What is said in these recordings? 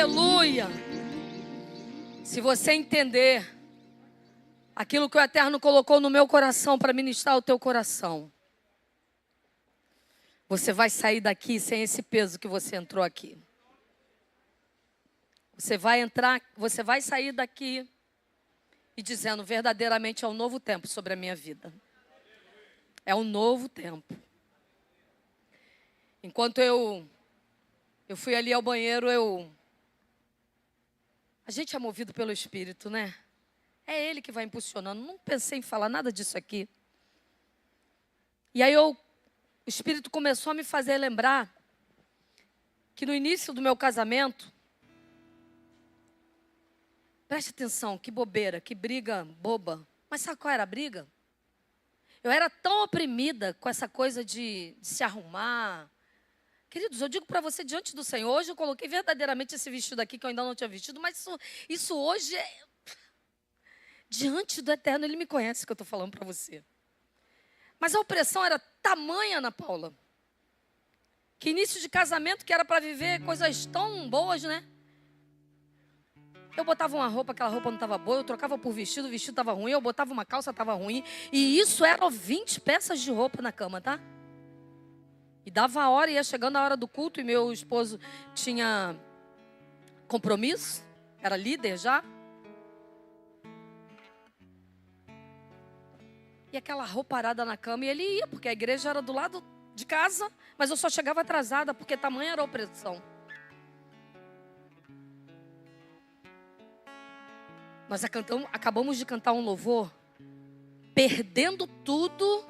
Aleluia! Se você entender aquilo que o Eterno colocou no meu coração para ministrar o teu coração, você vai sair daqui sem esse peso que você entrou aqui. Você vai sair daqui e dizendo, verdadeiramente é um novo tempo sobre a minha vida. É um novo tempo. Enquanto eu fui ali ao banheiro, a gente é movido pelo Espírito, né? É Ele que vai impulsionando. Não pensei em falar nada disso aqui. E aí o Espírito começou a me fazer lembrar que no início do meu casamento, preste atenção, que bobeira, que briga boba. Mas sabe qual era a briga? Eu era tão oprimida com essa coisa de se arrumar. Queridos, eu digo para você, diante do Senhor, hoje eu coloquei verdadeiramente esse vestido aqui, que eu ainda não tinha vestido, mas isso hoje é... Diante do Eterno, Ele me conhece, que eu estou falando para você. Mas a opressão era tamanha, Ana Paula, que início de casamento, que era para viver coisas tão boas, né? Eu botava uma roupa, aquela roupa não estava boa, eu trocava por vestido, o vestido estava ruim, eu botava uma calça, estava ruim. E isso eram 20 peças de roupa na cama, tá? E dava a hora, ia chegando a hora do culto, e meu esposo tinha compromisso, era líder já. E aquela roupa parada na cama, e ele ia, porque a igreja era do lado de casa, mas eu só chegava atrasada, porque tamanha era a opressão. Nós acabamos de cantar um louvor, perdendo tudo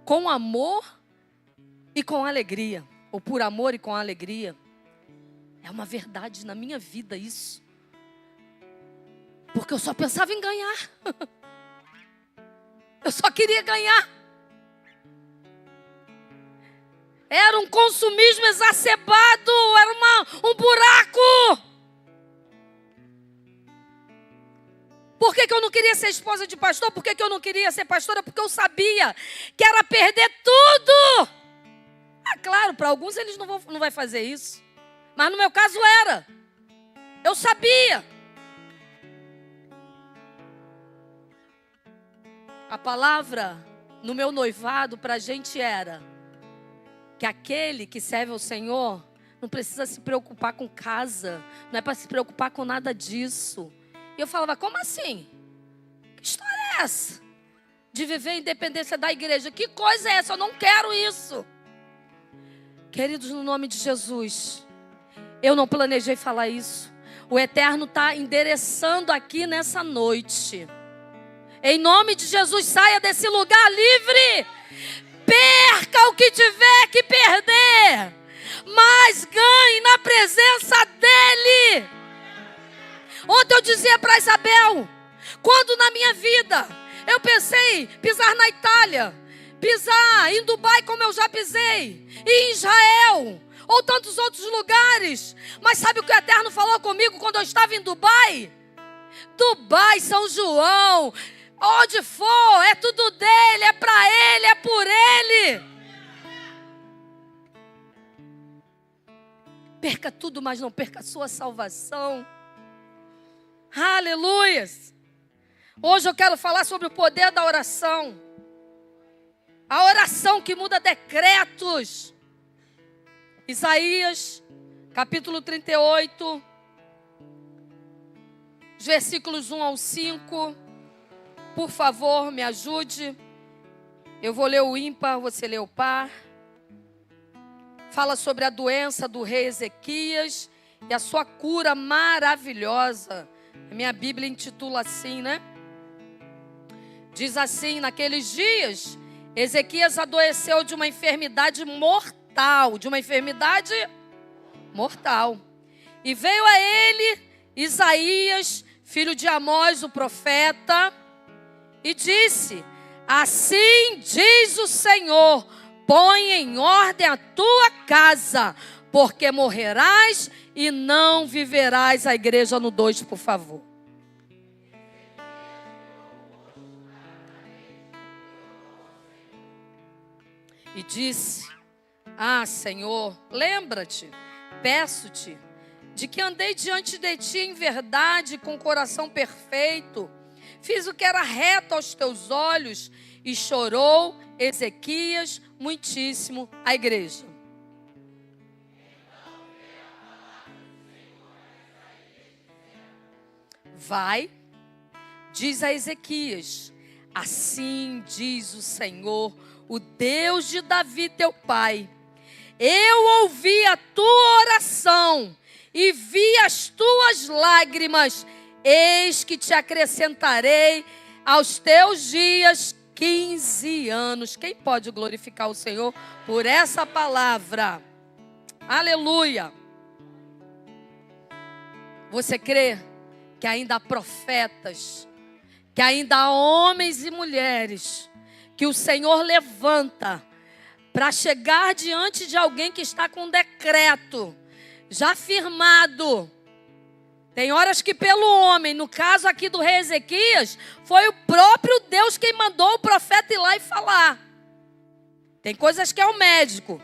com amor e com alegria, ou por amor e com alegria. É uma verdade na minha vida isso. Porque eu só pensava em ganhar. Eu só queria ganhar. Era um consumismo exacerbado, era um buraco. Por que eu não queria ser esposa de pastor? Por que eu não queria ser pastora? Porque eu sabia que era perder tudo. Ah, claro, para alguns eles não vai fazer isso. Mas no meu caso era. Eu sabia. A palavra no meu noivado para a gente era que aquele que serve ao Senhor não precisa se preocupar com casa. Não é para se preocupar com nada disso. E eu falava, como assim? Que história é essa? De viver a independência da igreja. Que coisa é essa? Eu não quero isso. Queridos, no nome de Jesus, eu não planejei falar isso. O Eterno está endereçando aqui nessa noite. Em nome de Jesus, saia desse lugar livre. Perca o que tiver que perder, mas ganhe na presença dEle. Ontem eu dizia para Isabel, quando na minha vida eu pensei pisar na Itália, pisar em Dubai como eu já pisei, e em Israel, ou tantos outros lugares, mas sabe o que o Eterno falou comigo quando eu estava em Dubai? Dubai, São João, onde for, é tudo dele, é para ele, é por ele. Perca tudo, mas não perca a sua salvação. Aleluias! Hoje eu quero falar sobre o poder da oração. A oração que muda decretos. Isaías, capítulo 38, versículos 1 ao 5. Por favor, me ajude. Eu vou ler o ímpar, você lê o par. Fala sobre a doença do rei Ezequias e a sua cura maravilhosa. A minha Bíblia intitula assim, né? Diz assim, naqueles dias, Ezequias adoeceu de uma enfermidade mortal. De uma enfermidade mortal. E veio a ele Isaías, filho de Amós, o profeta, e disse, assim diz o Senhor, põe em ordem a tua casa, porque morrerás e não viverás. A igreja no 2, por favor. E disse, Senhor, lembra-te, peço-te, de que andei diante de ti em verdade, com coração perfeito. Fiz o que era reto aos teus olhos. E chorou Ezequias muitíssimo. A igreja. Vai, diz a Ezequias: assim diz o Senhor, o Deus de Davi teu pai. Eu ouvi a tua oração e vi as tuas lágrimas. Eis que te acrescentarei aos teus dias 15 anos. Quem pode glorificar o Senhor por essa palavra? Aleluia. Você crê que ainda há profetas, que ainda há homens e mulheres que o Senhor levanta para chegar diante de alguém que está com um decreto já firmado? Tem horas que pelo homem, no caso aqui do rei Ezequias, foi o próprio Deus quem mandou o profeta ir lá e falar. Tem coisas que é o médico,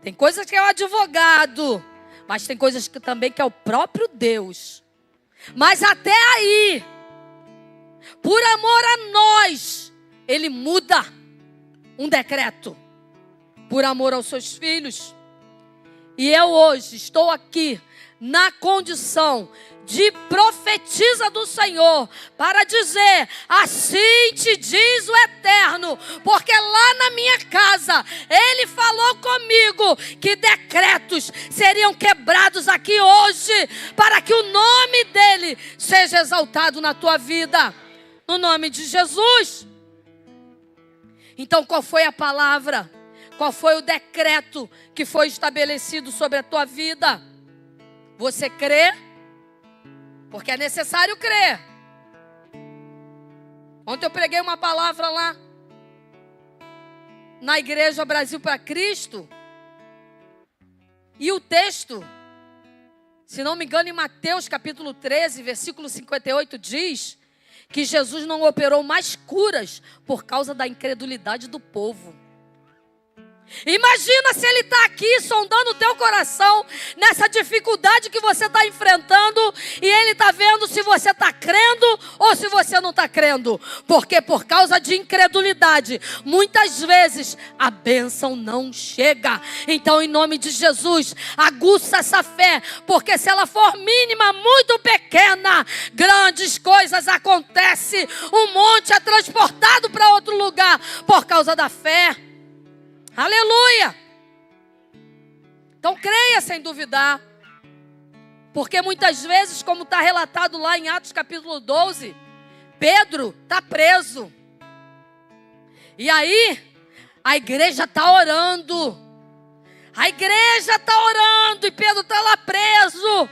tem coisas que é o advogado, mas tem coisas que também que é o próprio Deus. Mas até aí, por amor a nós, Ele muda um decreto, por amor aos seus filhos. E eu hoje estou aqui na condição de profetisa do Senhor, para dizer: assim te diz o Eterno, porque lá na minha casa Ele falou comigo que decretos seriam quebrados aqui hoje, para que o nome dEle seja exaltado na tua vida, no nome de Jesus. Então, qual foi a palavra? Qual foi o decreto que foi estabelecido sobre a tua vida? Você crê? Porque é necessário crer. Ontem eu preguei uma palavra lá na Igreja Brasil para Cristo. E o texto, se não me engano, em Mateus capítulo 13, versículo 58, diz que Jesus não operou mais curas por causa da incredulidade do povo. Imagina se Ele está aqui sondando o teu coração nessa dificuldade que você está enfrentando, e Ele está vendo se você está crendo ou se você não está crendo. Porque por causa de incredulidade, muitas vezes a bênção não chega. Então, em nome de Jesus, aguça essa fé, porque se ela for mínima, muito pequena, grandes coisas acontecem. Um monte é transportado para outro lugar por causa da fé. Aleluia! Então creia sem duvidar. Porque muitas vezes, como está relatado lá em Atos capítulo 12, Pedro está preso. E aí, a igreja está orando. A igreja está orando e Pedro está lá preso.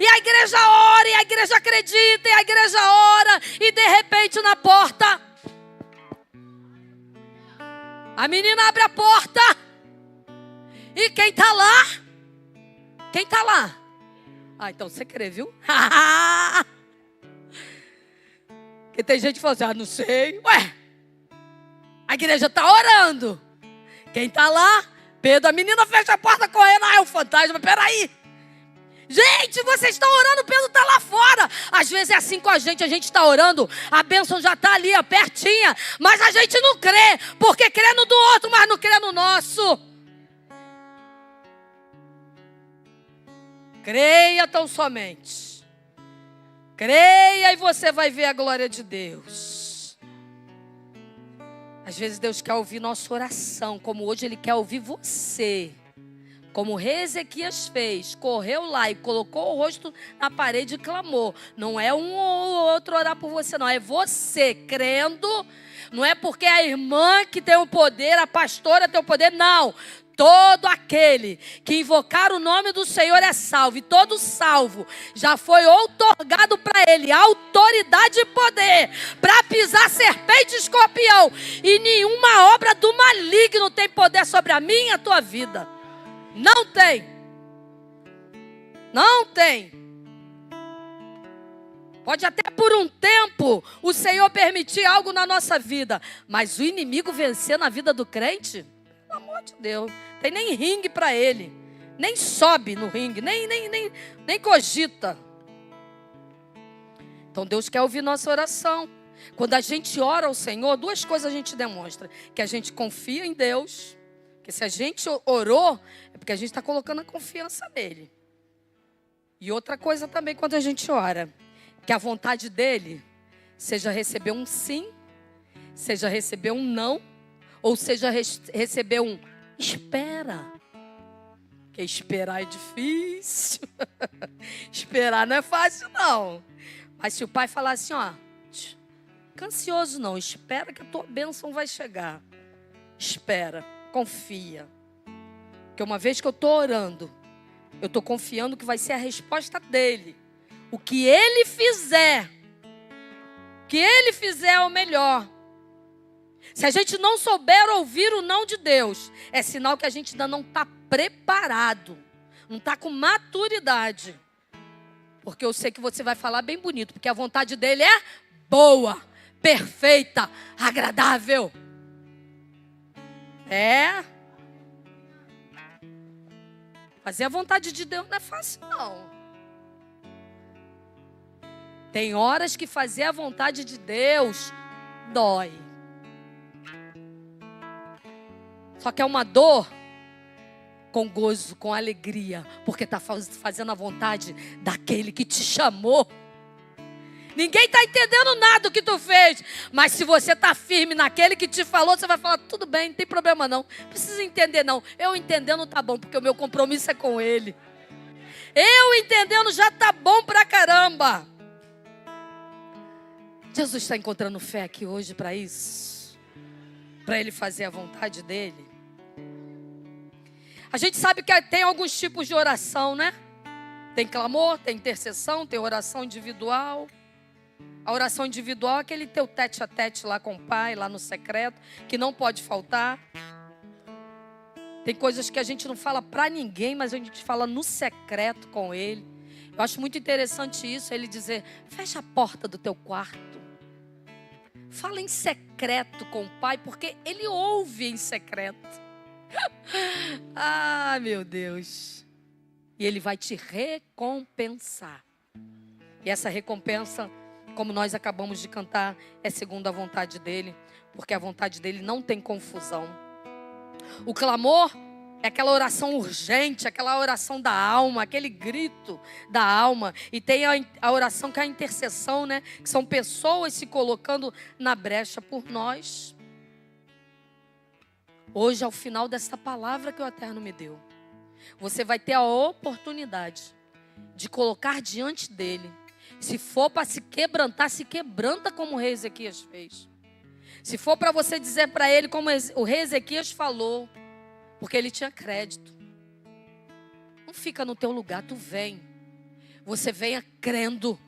E a igreja ora, e a igreja acredita, e a igreja ora. E de repente na porta, a menina abre a porta. E quem está lá? Quem está lá? Ah, então você crê, viu? Porque tem gente que fala assim: não sei. Ué, a igreja está orando. Quem está lá? Pedro. A menina fecha a porta correndo. Ah, é o fantasma, peraí. Gente, vocês estão orando, Pedro está lá fora. Às vezes é assim com a gente está orando, a bênção já está ali, ó, pertinha, mas a gente não crê, porque crê no do outro, mas não crê no nosso. Creia tão somente. Creia e você vai ver a glória de Deus. Às vezes Deus quer ouvir nossa oração, como hoje Ele quer ouvir você. Como o rei Ezequias fez, correu lá e colocou o rosto na parede e clamou. Não é um ou outro orar por você, não. É você crendo. Não é porque é a irmã que tem o poder, a pastora tem o poder, não. Todo aquele que invocar o nome do Senhor é salvo. E todo salvo já foi outorgado para ele autoridade e poder para pisar serpente e escorpião. E nenhuma obra do maligno tem poder sobre a minha e a tua vida. Não tem. Não tem. Pode até por um tempo o Senhor permitir algo na nossa vida, mas o inimigo vencer na vida do crente, pelo amor de Deus, tem nem ringue para ele. Nem sobe no ringue, nem cogita. Então Deus quer ouvir nossa oração. Quando a gente ora ao Senhor, duas coisas a gente demonstra. Que a gente confia em Deus. Que se a gente orou, é porque a gente está colocando a confiança nele. E outra coisa também quando a gente ora. Que a vontade dele seja receber um sim, seja receber um não, ou seja receber um espera. Porque esperar é difícil. Esperar não é fácil não. Mas se o pai falar assim, ó, fica ansioso não, espera que a tua bênção vai chegar. Espera, confia. Porque uma vez que eu estou orando, eu estou confiando que vai ser a resposta dele. O que ele fizer é o melhor. Se a gente não souber ouvir o não de Deus, é sinal que a gente ainda não está preparado, não está com maturidade. Porque eu sei que você vai falar bem bonito, porque a vontade dele é boa, perfeita, agradável. Fazer a vontade de Deus não é fácil, não. Tem horas que fazer a vontade de Deus dói. Só que é uma dor com gozo, com alegria, porque está fazendo a vontade daquele que te chamou. Ninguém está entendendo nada do que tu fez, mas se você está firme naquele que te falou, você vai falar, tudo bem, não tem problema não, não precisa entender não, eu entendendo tá bom, porque o meu compromisso é com ele. Eu entendendo já tá bom pra caramba. Jesus está encontrando fé aqui hoje para isso, para ele fazer a vontade dele. A gente sabe que tem alguns tipos de oração, né? Tem clamor, tem intercessão, tem oração individual. A oração individual é aquele teu tete a tete lá com o pai, lá no secreto, que não pode faltar. Tem coisas que a gente não fala para ninguém, mas a gente fala no secreto com ele. Eu acho muito interessante isso, ele dizer, fecha a porta do teu quarto. Fala em secreto com o pai, porque ele ouve em secreto. Ah, meu Deus. E ele vai te recompensar. E essa recompensa, como nós acabamos de cantar, é segundo a vontade dele, porque a vontade dele não tem confusão. O clamor é aquela oração urgente, aquela oração da alma, aquele grito da alma. E tem a oração que é a intercessão, né? Que são pessoas se colocando na brecha por nós. Hoje, ao final dessa palavra que o Eterno me deu, você vai ter a oportunidade de colocar diante dele. Se for para se quebrantar, se quebranta como o rei Ezequias fez. Se for para você dizer para ele como o rei Ezequias falou, porque ele tinha crédito. Não fica no teu lugar, tu vem. Você venha crendo.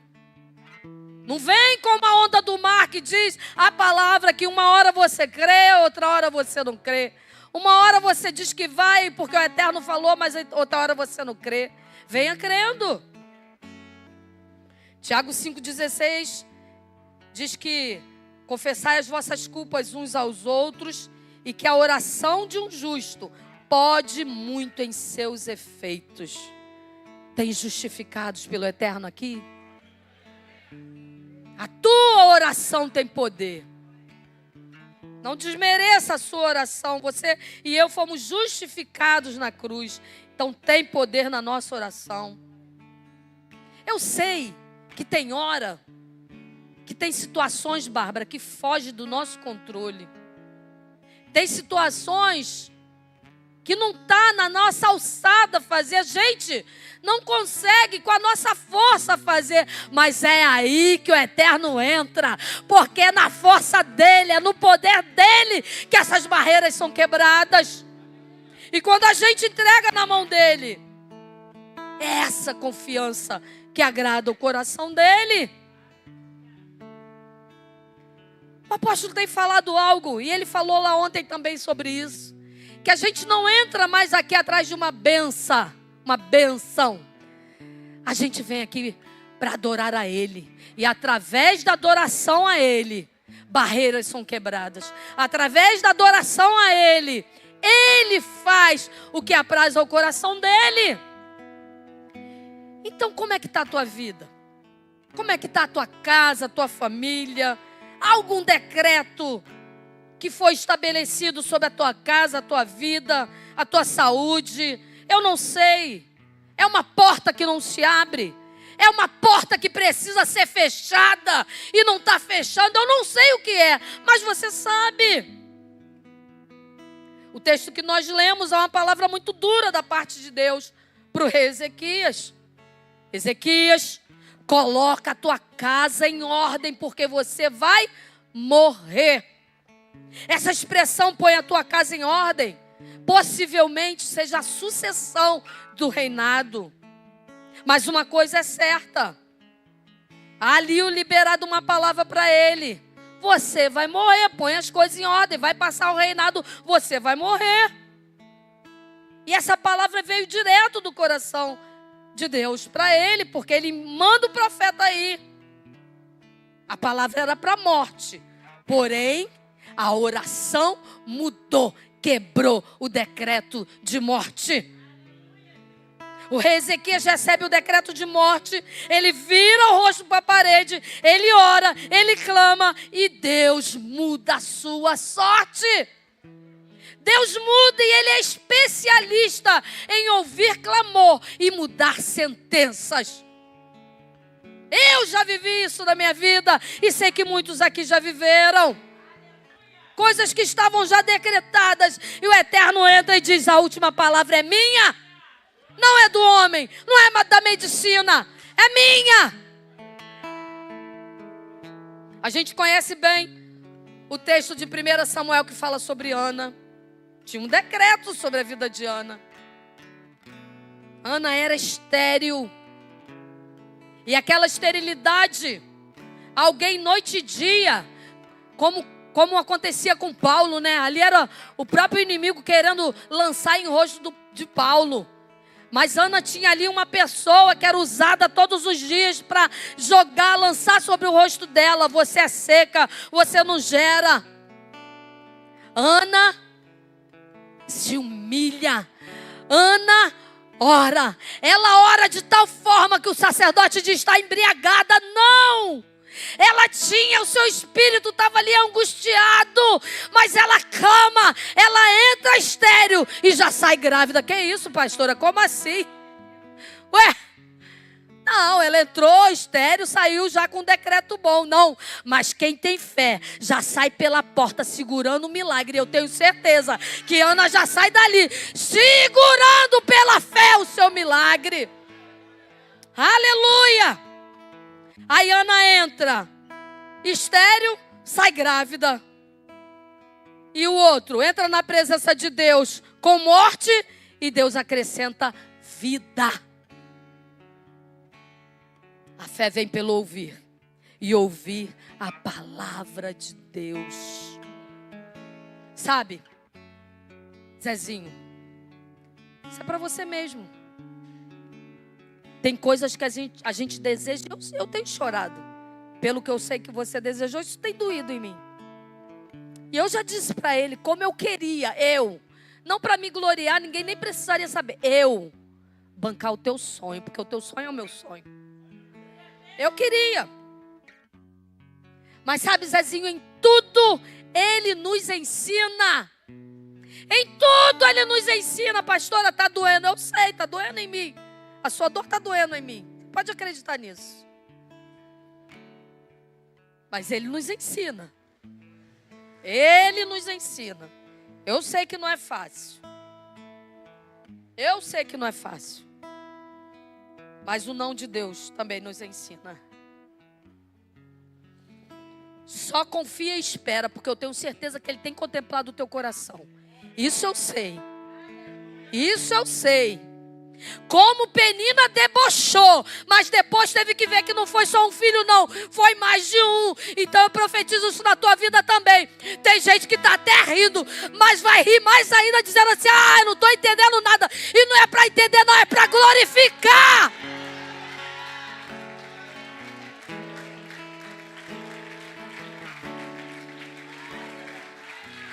Não vem como a onda do mar que diz a palavra que uma hora você crê, outra hora você não crê. Uma hora você diz que vai porque o Eterno falou, mas outra hora você não crê. Venha crendo. Tiago 5,16 diz que confessai as vossas culpas uns aos outros e que a oração de um justo pode muito em seus efeitos. Tem justificados pelo Eterno aqui? A tua oração tem poder. Não desmereça a sua oração. Você e eu fomos justificados na cruz. Então tem poder na nossa oração. Eu sei que tem hora, que tem situações, Bárbara, que fogem do nosso controle. Tem situações que não está na nossa alçada fazer. A gente não consegue com a nossa força fazer. Mas é aí que o Eterno entra. Porque é na força dele, é no poder dele que essas barreiras são quebradas. E quando a gente entrega na mão dele, é essa confiança que agrada o coração dele. O apóstolo tem falado algo, e ele falou lá ontem também sobre isso. Que a gente não entra mais aqui atrás de uma benção. A gente vem aqui para adorar a Ele. E através da adoração a Ele, barreiras são quebradas. Através da adoração a Ele, Ele faz o que apraz ao coração dele. Então, como é que está a tua vida? Como é que está a tua casa, a tua família? Há algum decreto que foi estabelecido sobre a tua casa, a tua vida, a tua saúde? Eu não sei. É uma porta que não se abre. É uma porta que precisa ser fechada e não está fechando. Eu não sei o que é, mas você sabe. O texto que nós lemos é uma palavra muito dura da parte de Deus para o rei Ezequias. Ezequias, coloca a tua casa em ordem, porque você vai morrer. Essa expressão, põe a tua casa em ordem, possivelmente seja a sucessão do reinado. Mas uma coisa é certa. Ali o liberado uma palavra para ele. Você vai morrer, põe as coisas em ordem, vai passar o reinado, você vai morrer. E essa palavra veio direto do coração de Deus para ele, porque ele manda o profeta aí. A palavra era para a morte, porém a oração mudou, quebrou o decreto de morte. O rei Ezequias recebe o decreto de morte, ele vira o rosto para a parede, ele ora, ele clama e Deus muda a sua sorte. Deus muda e Ele é especialista em ouvir clamor e mudar sentenças. Eu já vivi isso na minha vida e sei que muitos aqui já viveram. Coisas que estavam já decretadas e o Eterno entra e diz: a última palavra é minha. Não é do homem, não é da medicina, é minha. A gente conhece bem o texto de 1 Samuel que fala sobre Ana. Tinha um decreto sobre a vida de Ana. Ana era estéril. E aquela esterilidade, alguém noite e dia, como acontecia com Paulo, né? Ali era o próprio inimigo querendo lançar em rosto de Paulo. Mas Ana tinha ali uma pessoa que era usada todos os dias para jogar, lançar sobre o rosto dela. Você é seca, você não gera. Ana se humilha. Ana ora. Ela ora de tal forma que o sacerdote diz: está embriagada. Não! Ela tinha, o seu espírito estava ali angustiado, mas ela clama, ela entra estéril e já sai grávida. Que isso, pastora? Como assim? Ué? Não, ela entrou estéril, saiu já com um decreto bom. Não, mas quem tem fé já sai pela porta segurando o milagre. Eu tenho certeza que Ana já sai dali segurando pela fé o seu milagre. Aleluia! Aí Ana entra estéril, sai grávida. E o outro entra na presença de Deus com morte e Deus acrescenta vida. A fé vem pelo ouvir e ouvir a palavra de Deus. Sabe, Zezinho, isso é para você mesmo. Tem coisas que a gente deseja, eu tenho chorado. Pelo que eu sei que você desejou, isso tem doído em mim. E eu já disse para ele como eu queria, não para me gloriar, ninguém nem precisaria saber. Eu bancar o teu sonho, porque o teu sonho é o meu sonho. Eu queria. Mas sabe, Zezinho, em tudo Ele nos ensina. Em tudo Ele nos ensina. Pastora, está doendo. Eu sei, está doendo em mim. A sua dor está doendo em mim. Pode acreditar nisso. Mas Ele nos ensina. Ele nos ensina. Eu sei que não é fácil. Eu sei que não é fácil. Mas o não de Deus também nos ensina. Só confia e espera, porque eu tenho certeza que Ele tem contemplado o teu coração. Isso eu sei. Isso eu sei. Como Penina debochou, mas depois teve que ver que não foi só um filho não, foi mais de um. Então eu profetizo isso na tua vida também. Tem gente que está até rindo, mas vai rir mais ainda dizendo assim: eu não estou entendendo nada. E não é para entender não, é para glorificar.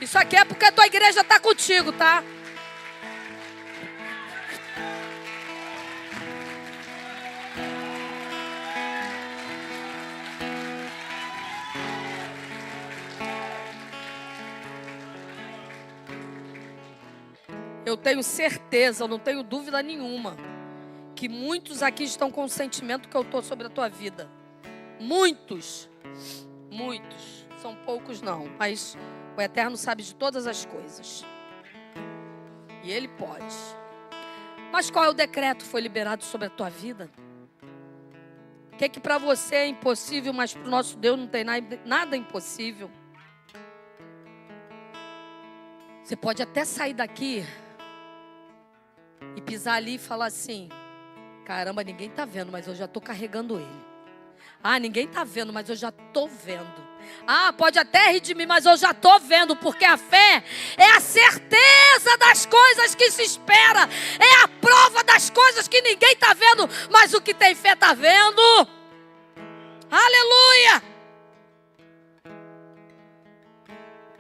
Isso aqui é porque a tua igreja está contigo, tá? Eu tenho certeza, eu não tenho dúvida nenhuma, que muitos aqui estão com o sentimento que eu estou sobre a tua vida. Muitos. São poucos não, mas o Eterno sabe de todas as coisas. E Ele pode. Mas qual é o decreto que foi liberado sobre a tua vida? O que para você é impossível, mas para o nosso Deus não tem nada impossível. Você pode até sair daqui e pisar ali e falar assim: caramba, ninguém está vendo, mas eu já estou carregando ele. Ah, ninguém está vendo, mas eu já estou vendo. Ah, pode até rir de mim, mas eu já estou vendo, porque a fé é a certeza das coisas que se espera, é a prova das coisas que ninguém está vendo, mas o que tem fé está vendo. Aleluia!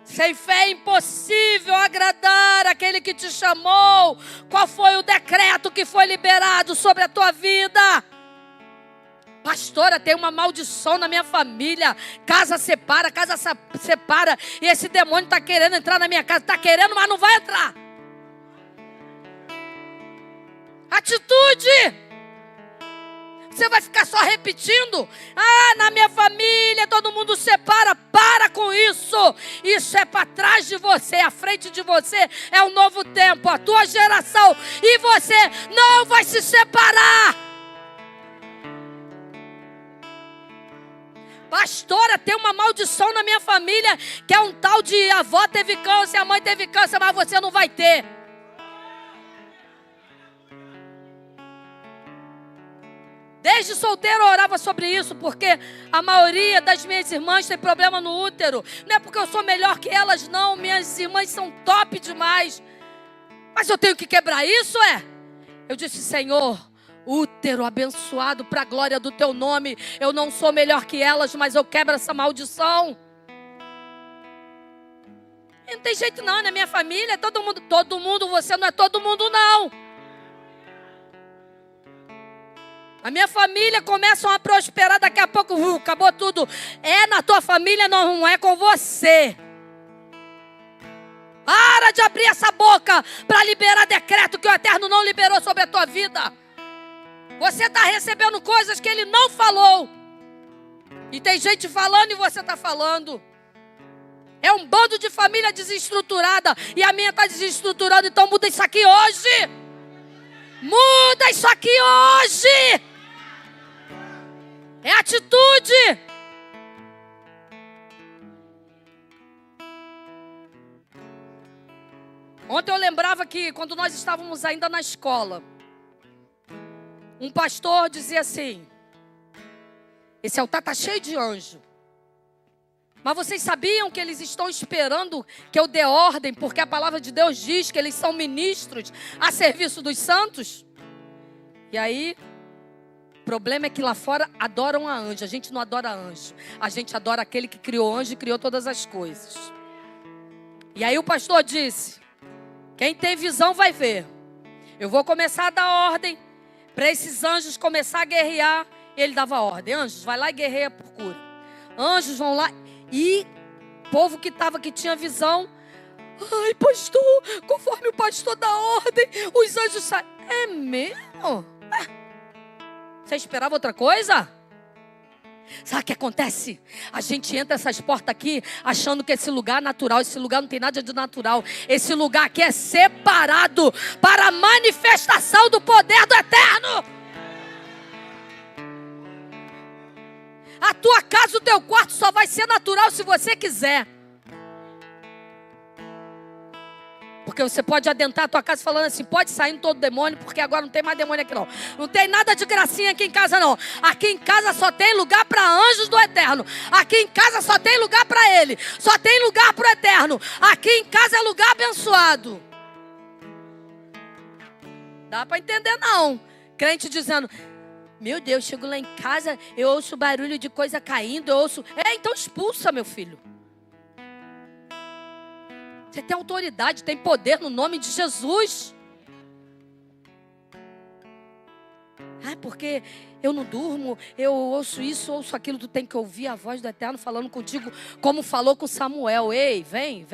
Sem fé é impossível agradar aquele que te chamou. Qual foi o decreto que foi liberado sobre a tua vida? Pastora, tem uma maldição na minha família. Casa separa. E esse demônio está querendo entrar na minha casa. Está querendo, mas não vai entrar. Atitude! Você vai ficar só repetindo? Ah, na minha família todo mundo separa. Para com isso. Isso é para trás de você. À frente de você é um novo tempo. A tua geração. E você não vai se separar. Pastora, tem uma maldição na minha família, que é um tal de a avó teve câncer, a mãe teve câncer, mas você não vai ter. Desde solteiro eu orava sobre isso, porque a maioria das minhas irmãs tem problema no útero. Não é porque eu sou melhor que elas, não. Minhas irmãs são top demais. Mas eu tenho que quebrar isso, é? Eu disse: Senhor, útero abençoado para a glória do teu nome. Eu não sou melhor que elas, mas eu quebro essa maldição. E não tem jeito não, né? Minha família é todo mundo, você não é todo mundo não. A minha família começa a prosperar, daqui a pouco acabou tudo. É na tua família, não é com você. Para de abrir essa boca para liberar decreto que o Eterno não liberou sobre a tua vida. Você está recebendo coisas que Ele não falou. E tem gente falando e você está falando. É um bando de família desestruturada. E a minha está desestruturando. Então muda isso aqui hoje. Muda isso aqui hoje. É atitude. Ontem eu lembrava que quando nós estávamos ainda na escola, um pastor dizia assim: esse altar está cheio de anjo. Mas vocês sabiam que eles estão esperando que eu dê ordem, porque a palavra de Deus diz que eles são ministros a serviço dos santos? E aí, o problema é que lá fora adoram a anjo. A gente não adora anjo. A gente adora aquele que criou anjo e criou todas as coisas. E aí o pastor disse: quem tem visão vai ver. Eu vou começar a dar ordem para esses anjos começar a guerrear. Ele dava ordem: anjos, vai lá e guerreia por cura. Anjos vão lá. E o povo que tinha visão: ai, pastor, conforme o pastor dá ordem, os anjos saem. É mesmo? Você esperava outra coisa? Sabe o que acontece? A gente entra essas portas aqui achando que esse lugar é natural. Esse lugar não tem nada de natural. Esse lugar aqui é separado para a manifestação do poder do Eterno. A tua casa, o teu quarto só vai ser natural se você quiser. Porque você pode adentrar a tua casa falando assim: pode sair todo demônio, porque agora não tem mais demônio aqui não. Não tem nada de gracinha aqui em casa não. Aqui em casa só tem lugar para anjos do Eterno. Aqui em casa só tem lugar para Ele. Só tem lugar para o Eterno. Aqui em casa é lugar abençoado. Dá para entender não. Crente dizendo: meu Deus, chego lá em casa, eu ouço barulho de coisa caindo, eu ouço... então expulsa, meu filho. Você tem autoridade, tem poder no nome de Jesus. Porque eu não durmo, eu ouço isso, ouço aquilo. Tu tem que ouvir a voz do Eterno falando contigo, como falou com Samuel. Ei, vem.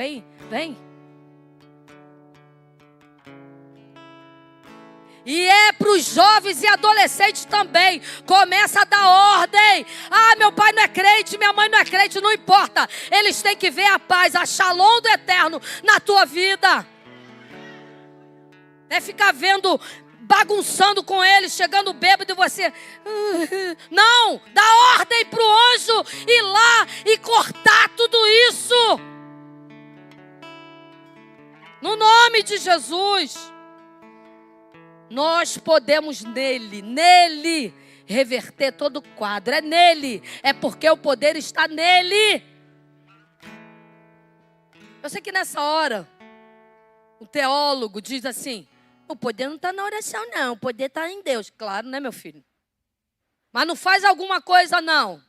E é para os jovens e adolescentes também. Começa a dar ordem. Meu pai não é crente, minha mãe não é crente, não importa. Eles têm que ver a paz, a shalom do Eterno na tua vida. Não é ficar vendo, bagunçando com eles, chegando bêbado e você... Não, dá ordem para o anjo ir lá e cortar tudo isso. No nome de Jesus. Nós podemos nele, reverter todo o quadro. É nele, é porque o poder está nele. Eu sei que nessa hora, o teólogo diz assim, o poder não está na oração não, o poder está em Deus. Claro, né, meu filho? Mas não faz alguma coisa não.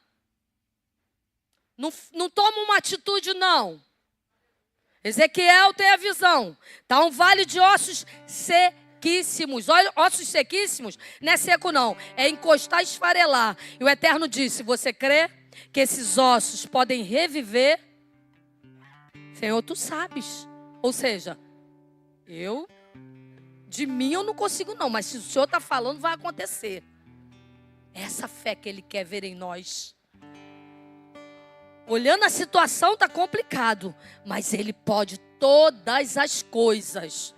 Não toma uma atitude não. Ezequiel tem a visão. Está um vale de ossos sequíssimos. Ossos sequíssimos não é seco não, é encostar e esfarelar. E o Eterno disse, você crê que esses ossos podem reviver? Senhor, tu sabes. Ou seja, de mim eu não consigo não, mas se o Senhor está falando, vai acontecer. Essa fé que Ele quer ver em nós. Olhando a situação está complicado, mas Ele pode todas as coisas.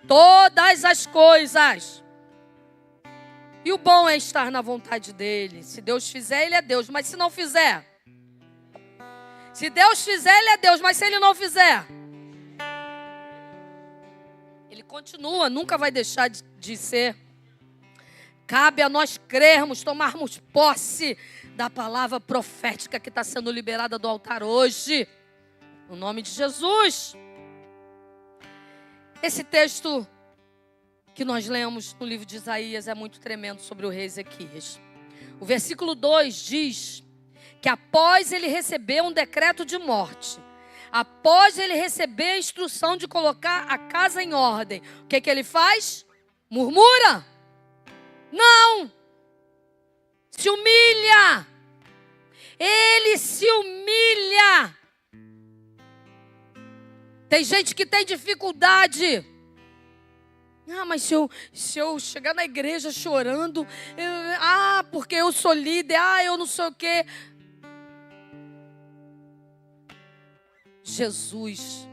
Todas as coisas. E o bom é estar na vontade dEle. Se Deus fizer, Ele é Deus. Mas se não fizer? Se Deus fizer, Ele é Deus. Mas se Ele não fizer? Ele continua, nunca vai deixar de ser. Cabe a nós crermos, tomarmos posse da palavra profética que está sendo liberada do altar hoje. No nome de Jesus. Esse texto que nós lemos no livro de Isaías é muito tremendo sobre o rei Ezequias. O versículo 2 diz que após ele receber um decreto de morte, após ele receber a instrução de colocar a casa em ordem, o que ele faz? Murmura? Não! Se humilha! Ele se humilha! Tem gente que tem dificuldade. Mas se eu chegar na igreja chorando, porque eu sou líder, eu não sei o quê. Jesus,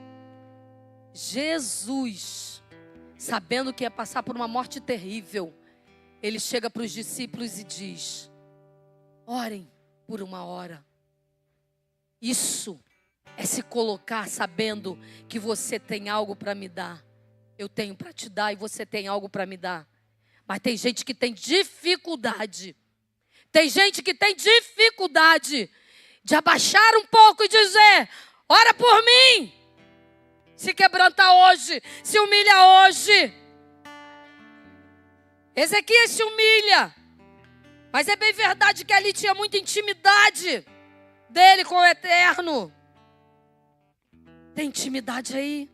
sabendo que ia passar por uma morte terrível, Ele chega para os discípulos e diz, orem por uma hora. Isso é se colocar sabendo que você tem algo para me dar. Eu tenho para te dar e você tem algo para me dar. Mas tem gente que tem dificuldade. Tem gente que tem dificuldade de abaixar um pouco e dizer, ora por mim. Se quebranta hoje, se humilha hoje. Ezequias se humilha. Mas é bem verdade que ali tinha muita intimidade dele com o Eterno. Tem intimidade aí?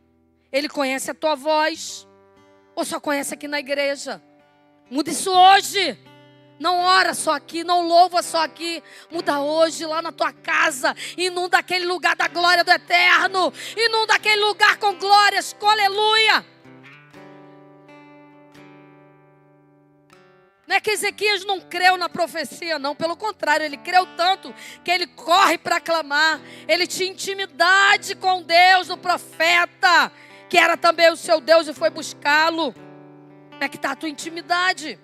Ele conhece a tua voz? Ou só conhece aqui na igreja? Muda isso hoje. Não ora só aqui, não louva só aqui. Muda hoje lá na tua casa. Inunda aquele lugar da glória do Eterno. Inunda aquele lugar com glórias. Aleluia. Não é que Ezequias não creu na profecia, não. Pelo contrário, ele creu tanto que ele corre para clamar. Ele tinha intimidade com Deus, o profeta, que era também o seu Deus, e foi buscá-lo. Como é que está a tua intimidade?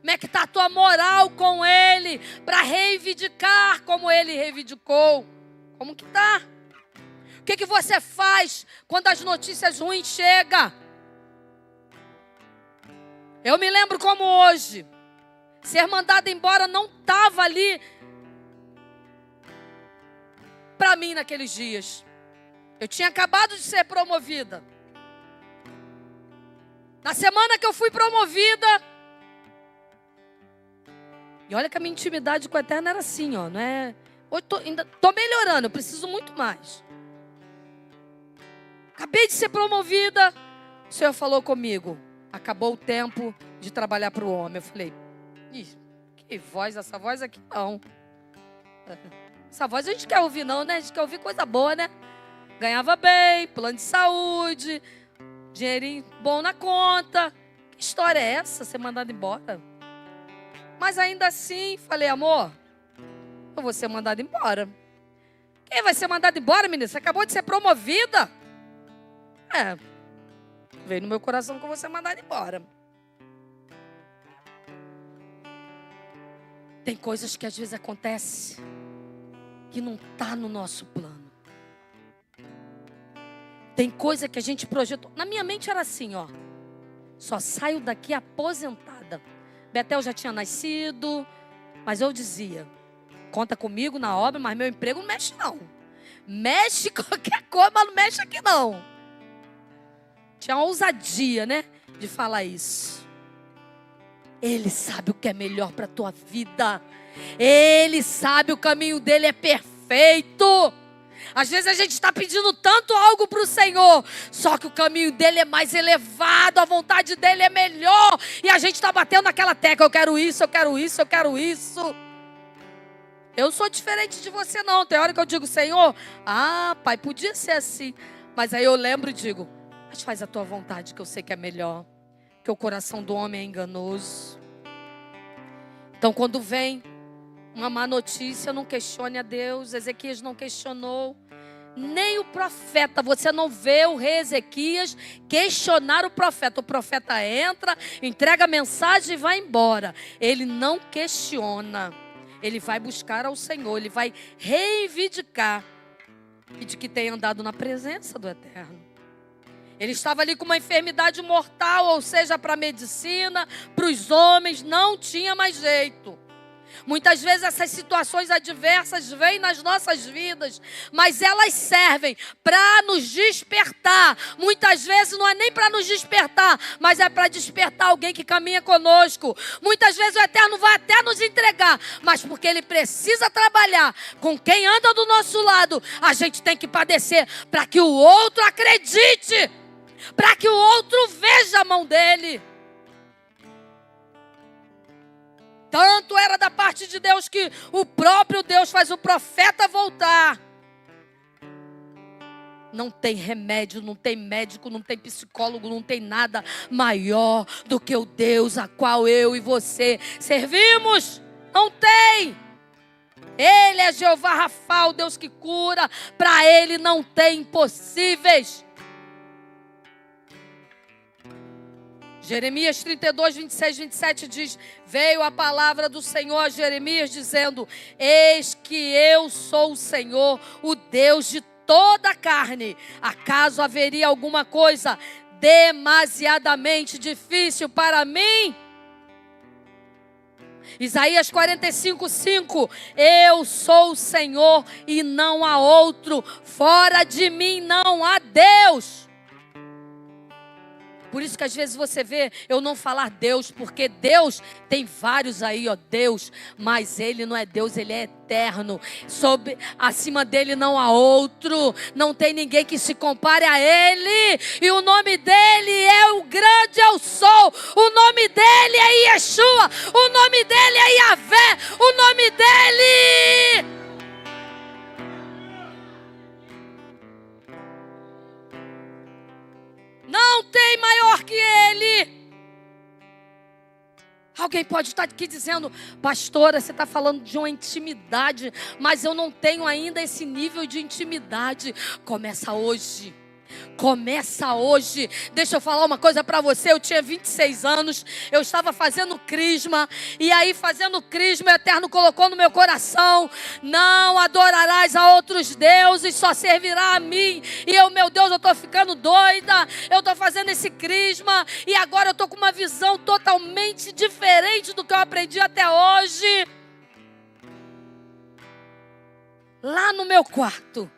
Como é que está a tua moral com Ele? Para reivindicar como Ele reivindicou. Como que está? O que você faz quando as notícias ruins chegam? Eu me lembro como hoje. Ser mandada embora não estava ali para mim naqueles dias. Eu tinha acabado de ser promovida. Na semana que eu fui promovida, e olha que a minha intimidade com o Eterno era assim, não é? Hoje ainda tô melhorando, eu preciso muito mais. acabei de ser promovida. O Senhor falou comigo, acabou o tempo de trabalhar para o homem. Eu falei, que voz, essa voz aqui não. Essa voz a gente quer ouvir não, né? A gente quer ouvir coisa boa, né? Ganhava bem, plano de saúde, dinheirinho bom na conta. Que história é essa, ser mandado embora? Mas ainda assim, falei, amor, eu vou ser mandado embora. Quem vai ser mandado embora, menina? Você acabou de ser promovida. Veio no meu coração que eu vou ser mandado embora. Tem coisas que às vezes acontecem que não está no nosso plano. Tem coisa que a gente projetou. Na minha mente era assim, ó. Só saio daqui aposentada. Betel já tinha nascido, mas eu dizia, conta comigo na obra, mas meu emprego não mexe não. Mexe qualquer coisa, mas não mexe aqui não. Tinha uma ousadia, né, de falar isso. Ele sabe o que é melhor para a tua vida. Ele sabe, o caminho dele é perfeito. Às vezes a gente está pedindo tanto algo para o Senhor, só que o caminho dele é mais elevado, a vontade dele é melhor. E a gente está batendo naquela tecla, eu quero isso, eu quero isso, eu quero isso. Eu sou diferente de você não. Tem hora que eu digo, Senhor, pai, podia ser assim. Mas aí eu lembro e digo, mas faz a tua vontade, que eu sei que é melhor. Que o coração do homem é enganoso. Então quando vem uma má notícia, não questione a Deus. Ezequias não questionou. Nem o profeta. Você não vê o rei Ezequias questionar o profeta. O profeta entra, entrega a mensagem e vai embora. Ele não questiona. Ele vai buscar ao Senhor. Ele vai reivindicar. E de que tem andado na presença do Eterno. Ele estava ali com uma enfermidade mortal, ou seja, para a medicina, para os homens, não tinha mais jeito. Muitas vezes essas situações adversas vêm nas nossas vidas, mas elas servem para nos despertar. Muitas vezes não é nem para nos despertar, mas é para despertar alguém que caminha conosco. Muitas vezes o Eterno vai até nos entregar, mas porque Ele precisa trabalhar com quem anda do nosso lado, a gente tem que padecer para que o outro acredite, para que o outro veja a mão dele. Tanto era da parte de Deus que o próprio Deus faz o profeta voltar. Não tem remédio, não tem médico, não tem psicólogo, não tem nada maior do que o Deus a qual eu e você servimos. Não tem. Ele é Jeová Rafa, o Deus que cura. Para Ele não tem impossíveis. Jeremias 32, 26, 27 diz, veio a palavra do Senhor a Jeremias dizendo, eis que eu sou o Senhor, o Deus de toda a carne. Acaso haveria alguma coisa demasiadamente difícil para mim? Isaías 45, 5, eu sou o Senhor e não há outro, fora de mim não há Deus. Por isso que às vezes você vê eu não falar Deus, porque Deus tem vários aí, ó, Deus, mas Ele não é Deus, Ele é eterno. Acima dele não há outro, não tem ninguém que se compare a Ele. E o nome dele é o grande eu sou, o nome dele é Yeshua, o nome dele é Yahvé, o nome dele... Não tem maior que Ele. Alguém pode estar aqui dizendo, pastora, você está falando de uma intimidade, mas eu não tenho ainda esse nível de intimidade. Começa hoje. Começa hoje. Deixa eu falar uma coisa para você. Eu tinha 26 anos, eu estava fazendo crisma, e aí fazendo crisma o Eterno colocou no meu coração, não adorarás a outros deuses, só servirá a mim. E eu, meu Deus, eu estou ficando doida, eu estou fazendo esse crisma, e agora eu estou com uma visão totalmente diferente do que eu aprendi até hoje. Lá no meu quarto,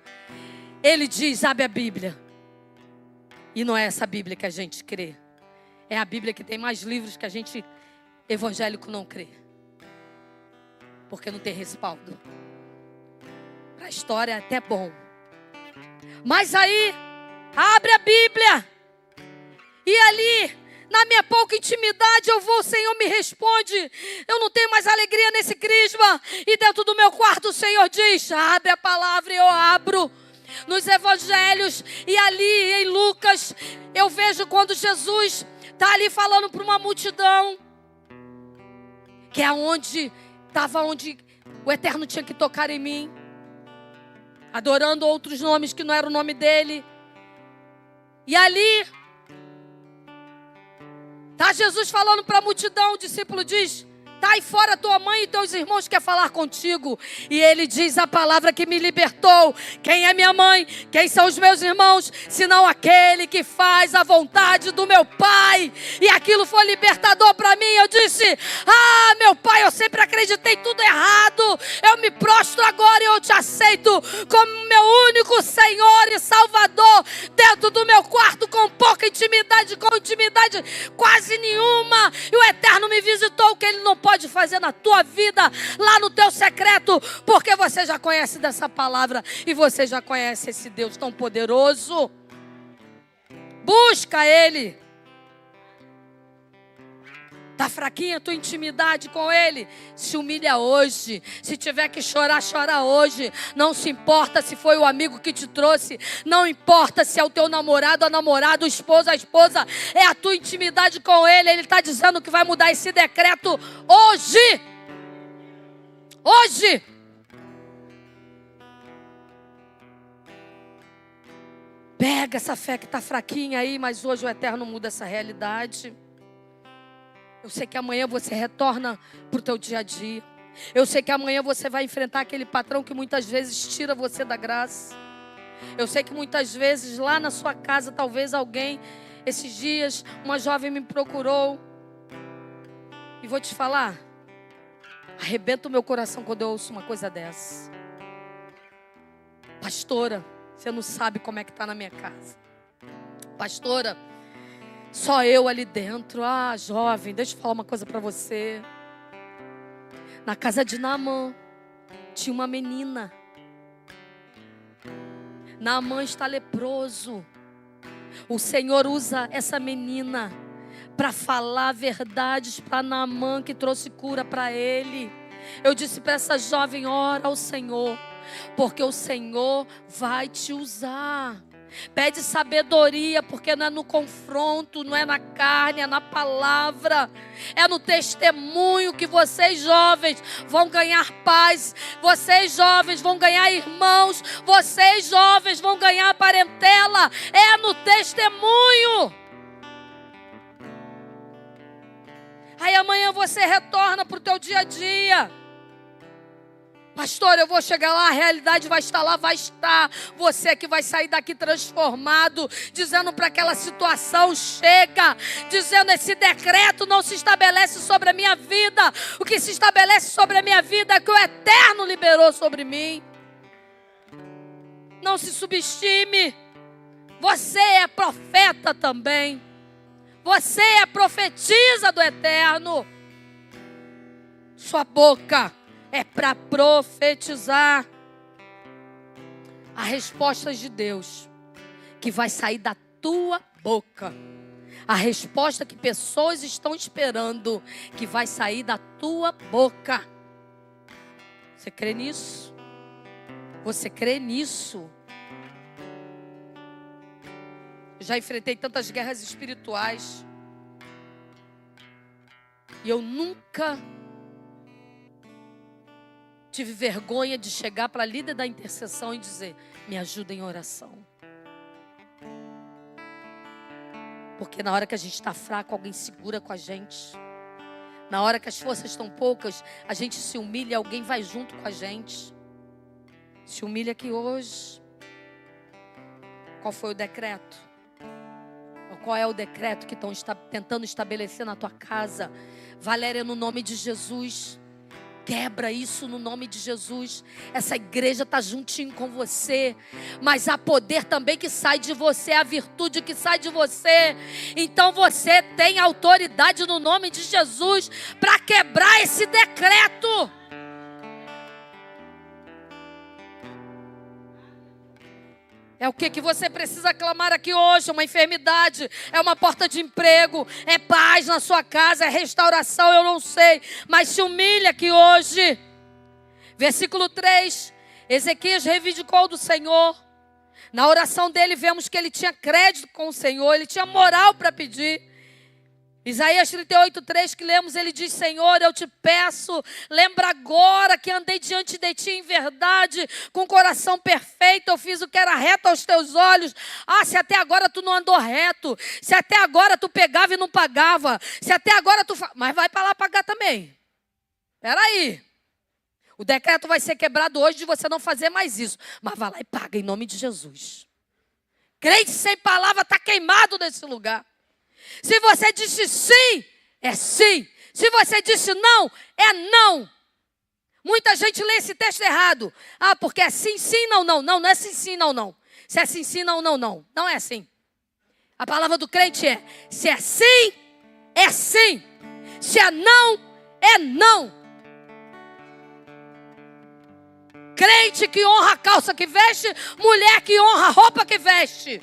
ele diz, abre a Bíblia. E não é essa Bíblia que a gente crê. É a Bíblia que tem mais livros que a gente evangélico não crê. Porque não tem respaldo. Para a história é até bom. Mas aí, Abre a Bíblia. E ali, na minha pouca intimidade, eu vou, o Senhor me responde. Eu não tenho mais alegria nesse crisma. E dentro do meu quarto o Senhor diz, abre a palavra e eu abro. Nos evangelhos e ali em Lucas, eu vejo quando Jesus está ali falando para uma multidão. Que é onde o Eterno tinha que tocar em mim. Adorando outros nomes que não era o nome dele. E ali, está Jesus falando para a multidão, o discípulo diz, está aí fora tua mãe e teus irmãos quer falar contigo. E ele diz a palavra que me libertou. Quem é minha mãe? Quem são os meus irmãos? Senão aquele que faz a vontade do meu Pai. E aquilo foi libertador para mim. Eu disse, meu Pai, eu sempre acreditei tudo errado. Eu me prostro agora e eu te aceito como meu único Senhor e Salvador. Dentro do meu quarto com pouca intimidade, com intimidade quase nenhuma. E o Eterno me visitou, o que Ele não pode fazer na tua vida, lá no teu secreto, porque você já conhece dessa palavra e você já conhece esse Deus tão poderoso. Busca Ele. Está fraquinha a tua intimidade com Ele? Se humilha hoje. Se tiver que chorar, chora hoje. Não se importa se foi o amigo que te trouxe. Não importa se é o teu namorado, a namorada, o esposo, a esposa. É a tua intimidade com Ele. Ele está dizendo que vai mudar esse decreto hoje. Hoje. Pega essa fé que está fraquinha aí, mas hoje o Eterno muda essa realidade. Eu sei que amanhã você retorna para o teu dia a dia. Eu sei que amanhã você vai enfrentar aquele patrão que muitas vezes tira você da graça. Eu sei que muitas vezes lá na sua casa, talvez alguém, esses dias, uma jovem me procurou. E vou te falar, arrebenta o meu coração quando eu ouço uma coisa dessa. Pastora, você não sabe como é que está na minha casa. Pastora, só eu ali dentro. Jovem, deixa eu falar uma coisa para você. Na casa de Naamã tinha uma menina. Naamã está leproso. O Senhor usa essa menina para falar verdades para Naamã, que trouxe cura para ele. Eu disse para essa jovem, ora ao Senhor, porque o Senhor vai te usar. Pede sabedoria, porque não é no confronto, não é na carne, é na palavra. É no testemunho que vocês jovens vão ganhar paz. Vocês jovens vão ganhar irmãos. Vocês jovens vão ganhar parentela. É no testemunho. Aí amanhã você retorna para o teu dia a dia. Pastor, eu vou chegar lá, a realidade vai estar lá, vai estar. Você que vai sair daqui transformado, dizendo para aquela situação, chega. Dizendo, esse decreto não se estabelece sobre a minha vida. O que se estabelece sobre a minha vida é que o Eterno liberou sobre mim. Não se subestime. Você é profeta também. Você é profetisa do Eterno. Sua boca é para profetizar a resposta de Deus que vai sair da tua boca. A resposta que pessoas estão esperando que vai sair da tua boca. Você crê nisso? Você crê nisso? Eu já enfrentei tantas guerras espirituais e eu nunca tive vergonha de chegar para a líder da intercessão e dizer, me ajuda em oração. Porque na hora que a gente está fraco, alguém segura com a gente. Na hora que as forças estão poucas, a gente se humilha e alguém vai junto com a gente. Se humilha aqui hoje. Qual foi o decreto? Ou qual é o decreto que estão tentando estabelecer na tua casa? Valéria, no nome de Jesus, quebra isso no nome de Jesus. Essa igreja está juntinho com você, mas há poder também que sai de você, a virtude que sai de você. Então você tem autoridade no nome de Jesus para quebrar esse decreto. É o que você precisa clamar aqui hoje? Uma enfermidade, é uma porta de emprego, é paz na sua casa, é restauração, eu não sei. Mas se humilha aqui hoje. Versículo 3, Ezequias reivindicou do Senhor. Na oração dele vemos que ele tinha crédito com o Senhor, ele tinha moral para pedir. Isaías 38:3 que lemos, ele diz: Senhor, eu te peço, lembra agora que andei diante de ti em verdade, com coração perfeito, eu fiz o que era reto aos teus olhos. Ah, se até agora tu não andou reto, se até agora tu pegava e não pagava, se até agora tu... Mas vai para lá pagar também. Espera aí. O decreto vai ser quebrado hoje de você não fazer mais isso. Mas vai lá e paga em nome de Jesus. Crente sem palavra está queimado nesse lugar. Se você disse sim, é sim. Se você disse não, é não. Muita gente lê esse texto errado. Ah, porque é sim, sim, não, não. Não, não é sim, sim, não, não. Se é sim, sim, não, não, não. Não é assim. A palavra do crente é: se é sim, é sim. Se é não, é não. Crente que honra a calça que veste, mulher que honra a roupa que veste.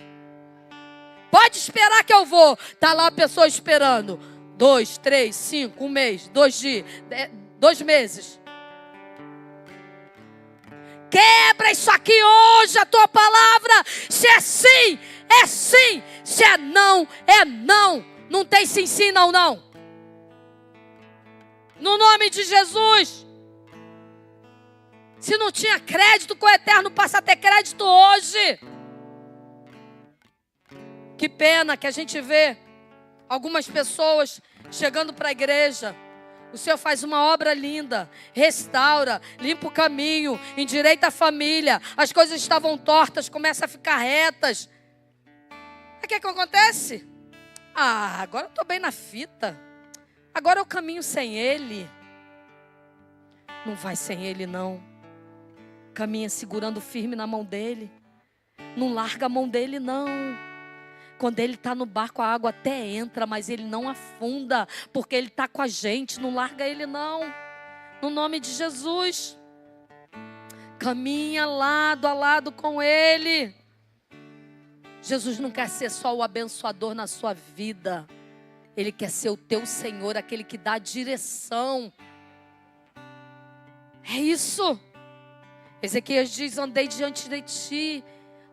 Pode esperar que eu vou. Está lá a pessoa esperando. 2, 3, 5, 1 mês, 2 dias, 2 meses. Quebra isso aqui hoje, a tua palavra. Se é sim, é sim. Se é não, é não. Não tem sim, sim, não, não. No nome de Jesus. Se não tinha crédito com o Eterno, passa a ter crédito hoje. Que pena que a gente vê algumas pessoas chegando para a igreja. O Senhor faz uma obra linda, restaura, limpa o caminho, endireita a família. As coisas estavam tortas, começam a ficar retas. Aí o que acontece? Ah, agora eu estou bem na fita. Agora eu caminho sem Ele. Não vai sem Ele, não. Caminha segurando firme na mão dEle. Não larga a mão dEle, não. Quando Ele está no barco, a água até entra, mas Ele não afunda, porque Ele está com a gente. Não larga Ele, não. No nome de Jesus. Caminha lado a lado com Ele. Jesus não quer ser só o abençoador na sua vida. Ele quer ser o teu Senhor, aquele que dá a direção. É isso. Ezequias diz: andei diante de ti.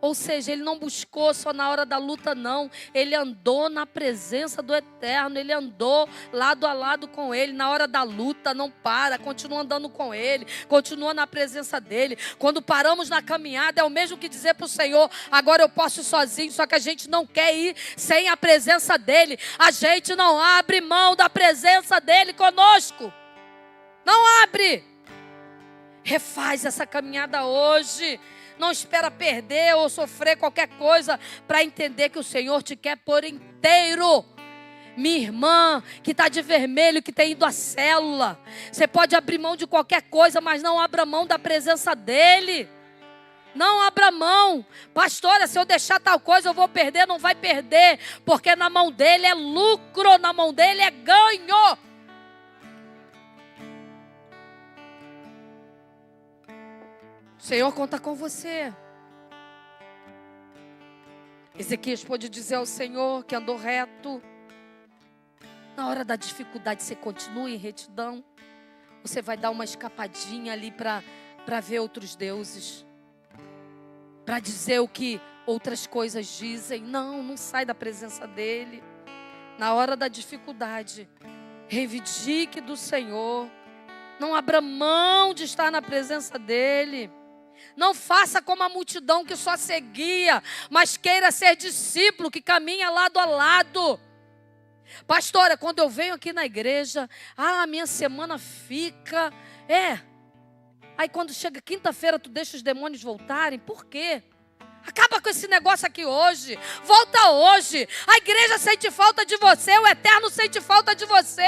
Ou seja, ele não buscou só na hora da luta, não. Ele andou na presença do Eterno. Ele andou lado a lado com Ele. Na hora da luta, não para. Continua andando com Ele. Continua na presença dEle. Quando paramos na caminhada, é o mesmo que dizer para o Senhor: agora eu posso ir sozinho. Só que a gente não quer ir sem a presença dEle. A gente não abre mão da presença dEle conosco. Não abre. Refaz essa caminhada hoje. Não espera perder ou sofrer qualquer coisa para entender que o Senhor te quer por inteiro. Minha irmã que está de vermelho, que tem ido à célula. Você pode abrir mão de qualquer coisa, mas não abra mão da presença dEle. Não abra mão. Pastora, se eu deixar tal coisa eu vou perder. Não vai perder, porque na mão dEle é lucro, na mão dEle é ganho. O Senhor conta com você. Ezequias pôde dizer ao Senhor que andou reto. Na hora da dificuldade você continua em retidão. Você vai dar uma escapadinha ali para ver outros deuses. Para dizer o que outras coisas dizem. Não, não sai da presença dEle. Na hora da dificuldade, reivindique do Senhor. Não abra mão de estar na presença dEle. Não faça como a multidão que só seguia, mas queira ser discípulo, que caminha lado a lado. Pastora, quando eu venho aqui na igreja, a minha semana fica... Aí quando chega quinta-feira, tu deixa os demônios voltarem. Por quê? Acaba com esse negócio aqui hoje. Volta hoje. A igreja sente falta de você, o Eterno sente falta de você.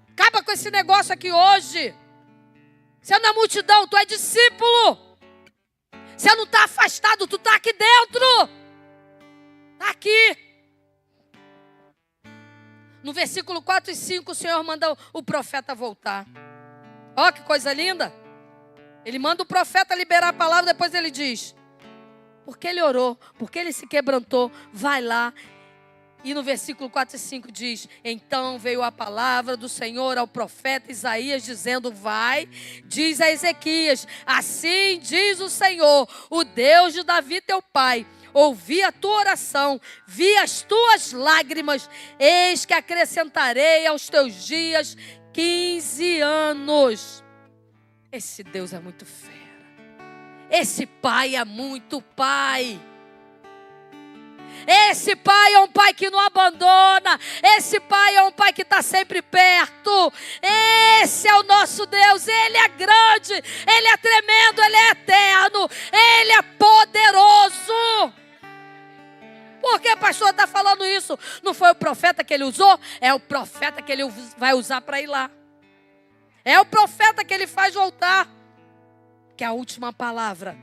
Acaba com esse negócio aqui hoje. Você não é multidão, tu é discípulo. Você não está afastado, tu está aqui dentro. Está aqui. No versículo 4 e 5, o Senhor manda o profeta voltar. Ó, que coisa linda. Ele manda o profeta liberar a palavra, depois ele diz: porque ele orou, porque ele se quebrantou, vai lá. E no versículo 4 e 5 diz: então veio a palavra do Senhor ao profeta Isaías, dizendo: vai, diz a Ezequias, assim diz o Senhor, o Deus de Davi teu pai, ouvi a tua oração, vi as tuas lágrimas, eis que acrescentarei aos teus dias 15 anos. Esse Deus é muito fera. Esse pai é muito pai. Esse pai é um pai que não abandona. Esse pai é um pai que está sempre perto. Esse é o nosso Deus. Ele é grande, ele é tremendo, ele é eterno, ele é poderoso. Por que, pastor, está falando isso? Não foi o profeta que ele usou? É o profeta que ele vai usar para ir lá. É o profeta que ele faz voltar. Que a última palavra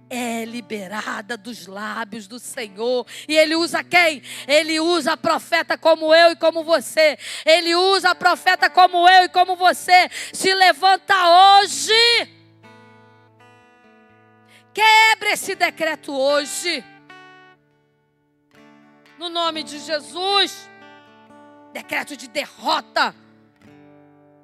é liberada dos lábios do Senhor. E ele usa quem? Ele usa profeta como eu e como você. Ele usa profeta como eu e como você. Se levanta hoje. Quebre esse decreto hoje. No nome de Jesus. Decreto de derrota.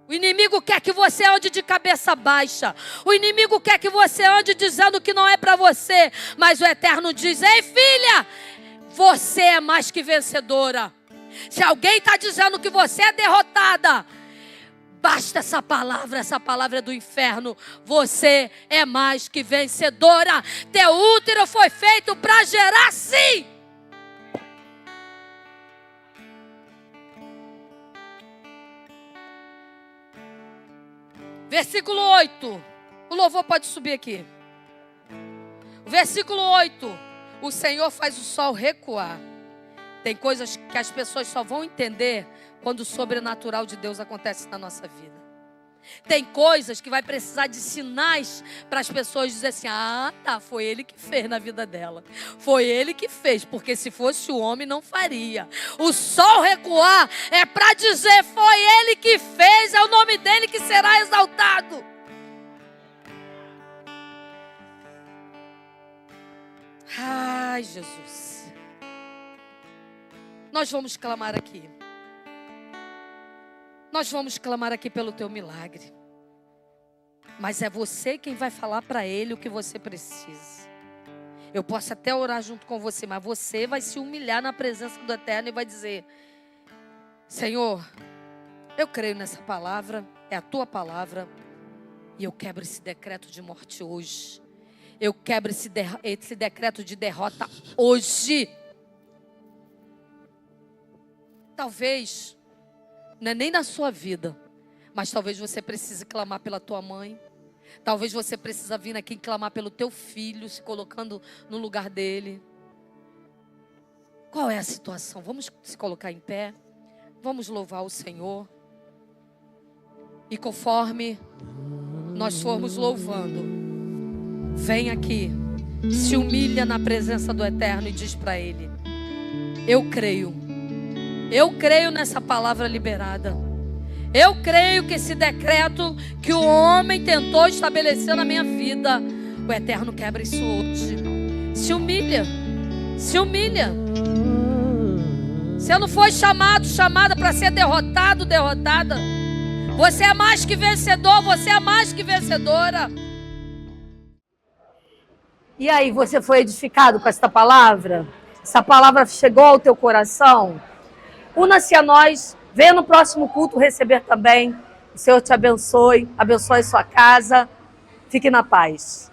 O inimigo quer que você ande de cabeça baixa. O inimigo quer que você ande dizendo que não é para você. Mas o Eterno diz: ei, filha, você é mais que vencedora. Se alguém está dizendo que você é derrotada, basta essa palavra é do inferno. Você é mais que vencedora. Teu útero foi feito para gerar sim. Versículo 8. O louvor pode subir aqui. Versículo 8. O Senhor faz o sol recuar. Tem coisas que as pessoas só vão entender quando o sobrenatural de Deus acontece na nossa vida. Tem coisas que vai precisar de sinais para as pessoas dizerem assim: ah, tá, foi ele que fez na vida dela. Foi ele que fez, porque se fosse o homem não faria. O sol recuar é para dizer: foi ele que fez, é o nome dele que será exaltado. Ai, Jesus. Nós vamos clamar aqui. Nós vamos clamar aqui pelo teu milagre. Mas é você quem vai falar para ele o que você precisa. Eu posso até orar junto com você, mas você vai se humilhar na presença do Eterno e vai dizer: Senhor, eu creio nessa palavra, é a tua palavra, e eu quebro esse decreto de morte hoje. Eu quebro esse decreto de derrota hoje. Talvez não é nem na sua vida, mas talvez você precise clamar pela tua mãe. Talvez você precise vir aqui e clamar pelo teu filho, se colocando no lugar dele. Qual é a situação? Vamos se colocar em pé. Vamos louvar o Senhor. E conforme nós formos louvando, vem aqui, se humilha na presença do Eterno e diz para ele: eu creio nessa palavra liberada. Eu creio que esse decreto que o homem tentou estabelecer na minha vida, o Eterno quebra isso hoje. Se humilha. Se humilha. Você não foi chamada para ser derrotado, derrotada. Você é mais que vencedor, você é mais que vencedora. E aí, você foi edificado com esta palavra? Essa palavra chegou ao teu coração? Una-se a nós, venha no próximo culto receber também. O Senhor te abençoe, abençoe sua casa. Fique na paz.